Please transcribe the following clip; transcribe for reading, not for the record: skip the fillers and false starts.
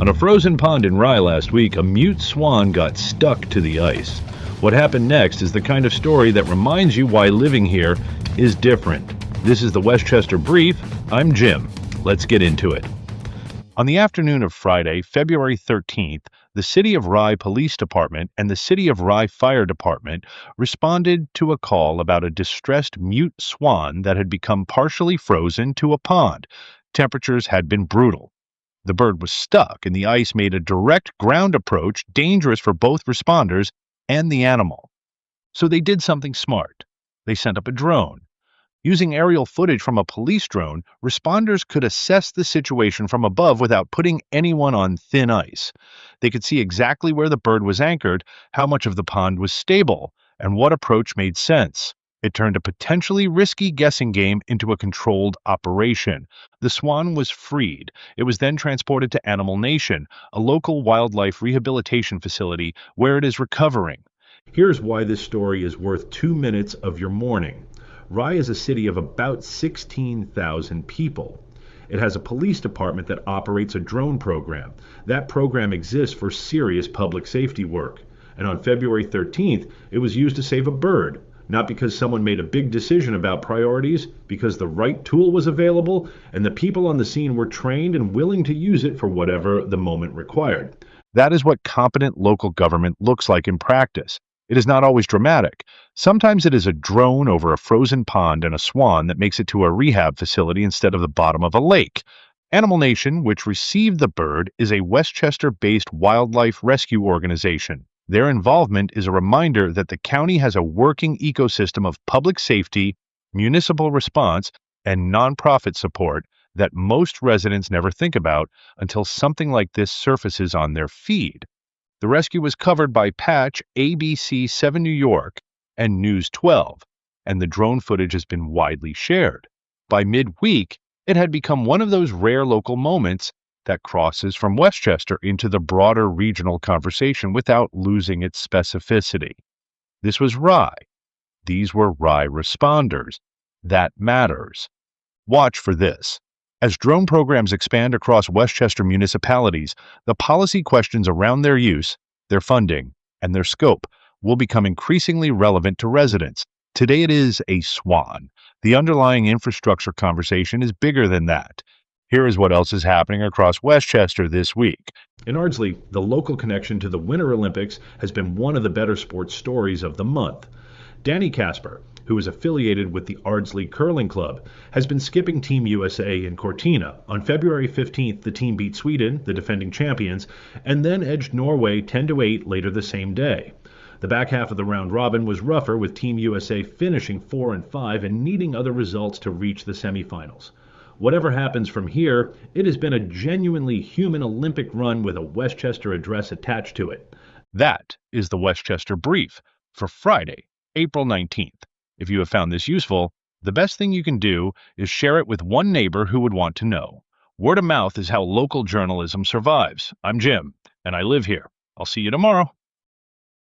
On a frozen pond in Rye last week, a mute swan got stuck to the ice. What happened next is the kind of story that reminds you why living here is different. This is the Westchester Brief. I'm Jim. Let's get into it. On the afternoon of Friday, February 13th, the City of Rye Police Department and the City of Rye Fire Department responded to a call about a distressed mute swan that had become partially frozen to a pond. Temperatures had been brutal. The bird was stuck, and the ice made a direct ground approach dangerous for both responders and the animal. So they did something smart. They sent up a drone. Using aerial footage from a police drone, responders could assess the situation from above without putting anyone on thin ice. They could see exactly where the bird was anchored, how much of the pond was stable, and what approach made sense. It turned a potentially risky guessing game into a controlled operation. The swan was freed. It was then transported to Animal Nation, a local wildlife rehabilitation facility where it is recovering. Here's why this story is worth 2 minutes of your morning. Rye is a city of about 16,000 people. It has a police department that operates a drone program. That program exists for serious public safety work. And on February 13th, it was used to save a bird. Not because someone made a big decision about priorities, because the right tool was available and the people on the scene were trained and willing to use it for whatever the moment required. That is what competent local government looks like in practice. It is not always dramatic. Sometimes it is a drone over a frozen pond and a swan that makes it to a rehab facility instead of the bottom of a lake. Animal Nation, which received the bird, is a Westchester-based wildlife rescue organization. Their involvement is a reminder that the county has a working ecosystem of public safety, municipal response, and nonprofit support that most residents never think about until something like this surfaces on their feed. The rescue was covered by Patch, ABC 7 New York, and News 12, and the drone footage has been widely shared. By midweek, it had become one of those rare local moments that crosses from Westchester into the broader regional conversation without losing its specificity. This was Rye. These were Rye responders. That matters. Watch for this. As drone programs expand across Westchester municipalities, the policy questions around their use, their funding, and their scope will become increasingly relevant to residents. Today it is a swan. The underlying infrastructure conversation is bigger than that. Here is what else is happening across Westchester this week. In Ardsley, the local connection to the Winter Olympics has been one of the better sports stories of the month. Danny Casper, who is affiliated with the Ardsley Curling Club, has been skipping Team USA in Cortina. On February 15th, the team beat Sweden, the defending champions, and then edged Norway 10-8 later the same day. The back half of the round robin was rougher, with Team USA finishing 4-5 and needing other results to reach the semifinals. Whatever happens from here, it has been a genuinely human Olympic run with a Westchester address attached to it. That is the Westchester Brief for Friday, April 19th. If you have found this useful, the best thing you can do is share it with one neighbor who would want to know. Word of mouth is how local journalism survives. I'm Jim, and I live here. I'll see you tomorrow.